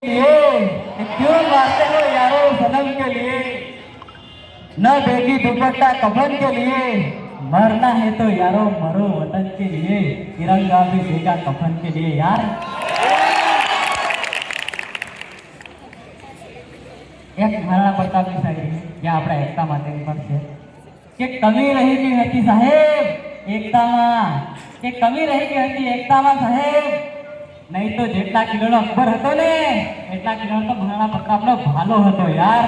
क्यों मारते हो यारो सनम के लिए, न बेगी दुपट्टा कफन के लिए, मरना है तो यारो मरो वतन के लिए, तिरंगा भी देगा कफन के लिए यार। एक महाराणा प्रतापની શાયરી જે આપણા એકતા માટેની પણ છે કે કમી રહી ગઈ હતી સાહેબ એકતામાં, કે કમી રહી ગઈ હતી એકતામાં સાહેબ, નહીં તો જેટલા કિલોનો અકબર હતો ને એટલા કિલોનો તો મહારાણા પ્રતાપનો ભાલો હતો યાર.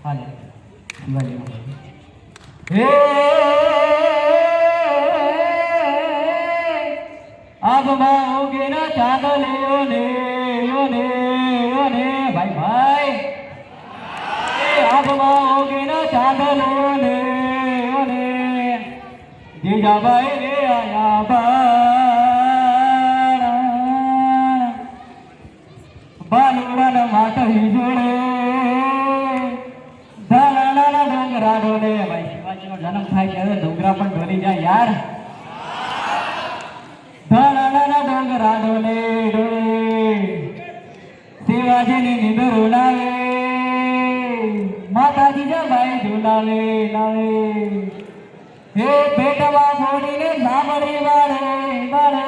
હાલો હે આબમાં ઉગે ના ચાંદલિયો ને ઓને ઓને ભાઈ ભાઈ, આબમાં ઉગે ના ચાંદલિયો ને ઓને જીજાબાઈ રે આયા બાલુડાના માથે જોડે ધાલાના ડોંગરા ડોલે. ભાઈ શિવાજીનો જન્મ થાય ત્યારે ડોંગરા પણ ડોલી જાય યાર. ધાલાના ડોંગરા ડોલે ડોલે શિવાજીની નીંદર ઉડાવે, માતાજી જબાઈ ઝુલાવે લાવે. હે પેટમાં ફોડીને સાંભળી વાળે વાળે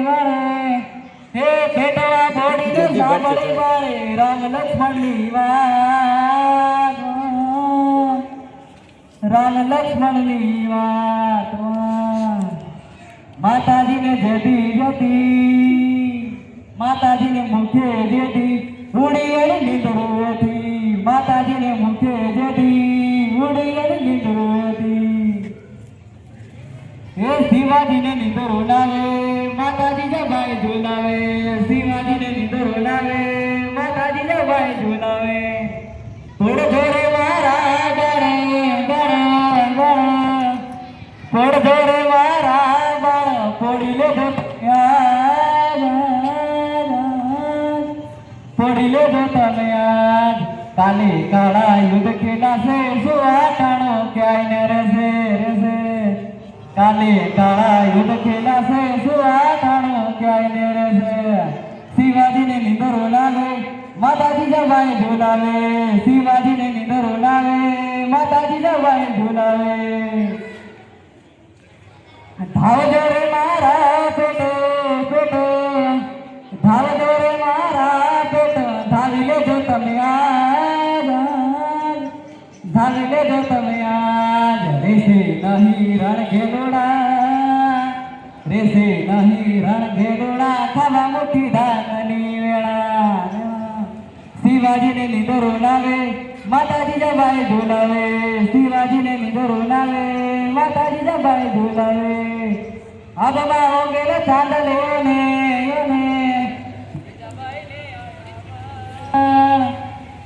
વાળે, હે પેટમાં ફોડીને સાંભળી વાળે રામ લક્ષ્મણની વાત, રામ લક્ષ્મણની વાત. માતાજીને જેથી જતી, માતાજીને મુખે જેથી ઉડી એની નીંદરોથી, માતાજીને મુખે જેથી ઉડી એની નીંદરોથી. એ શિવાજીને નીંદર ઉડાવે, માતાજી જબાઈ ઝુલાવે, શિવાજીને નીંદર ઉડાવે, માતાજી જબાઈ ઝુલાવે. થોડ થોડે મારા ગળે ગળે ગળે, થોડ થોડે મારા બાળ પોડી લેજો, પોડી લેજો તમે આજ. કાલે કાળા યુદ્ધ ખેલાશે, સુવાટાણો ક્યાંય ને રહેશે રહેશે. કાલે કાળા યુદ્ધ ખેલાશે, સુવાટાણો ક્યાંય ને રહેશે. શિવાજીને નીંદર ઉડાવે, માતાજી જબાઈ ઝુલાવે, શિવાજીને નીંદર ઉડાવે, માતાજી જબાઈ ઝુલાવે. ધાવજો રે મારા પેટે પેટે, ધાવજો રે મારા પેટે, ધાવી લેજો તમે આજ, ધાવી લેજો તમે આજ. રેસે નહીં રણ ઘેડોડા, રેસે નહીં રણ ઘેડોડા, ખાવા મુઠ્ઠી ધાનની વેળા. શિવાજીને નીંદર ઉડાવે, માતાજી જબાઈ ઝુલાવે, શિવાજીને નીંદર ઉડાવે, માતાજી જબાઈ ઝુલાવે. આબમાં ઓગેલા ચાંદલિયો ને ઓને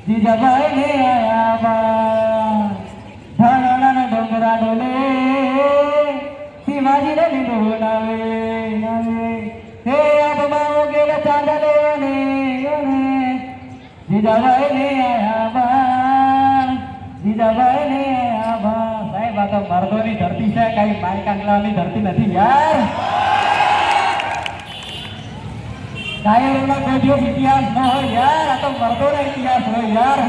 જીજાબાઈ ને આયા બા. ધાણાના ડોંગરા ડોલે શિવાજીને નીંદર ઉડાવે નાવે. હે આબમાં ઓગેલા ચાંદલિયો ને ઓને જીજાબાઈ ને આયા બા, જીજાબાઈ ને આયા બા. સાહેબ આ તો મર્દોની ધરતી છે, કઈ માય કાંગલાની ધરતી નથી યાર. કાયરોનો કોઈ દિવસ ઇતિહાસ ન હોય યાર, આ તો મર્દોનો ઇતિહાસ હોય યાર.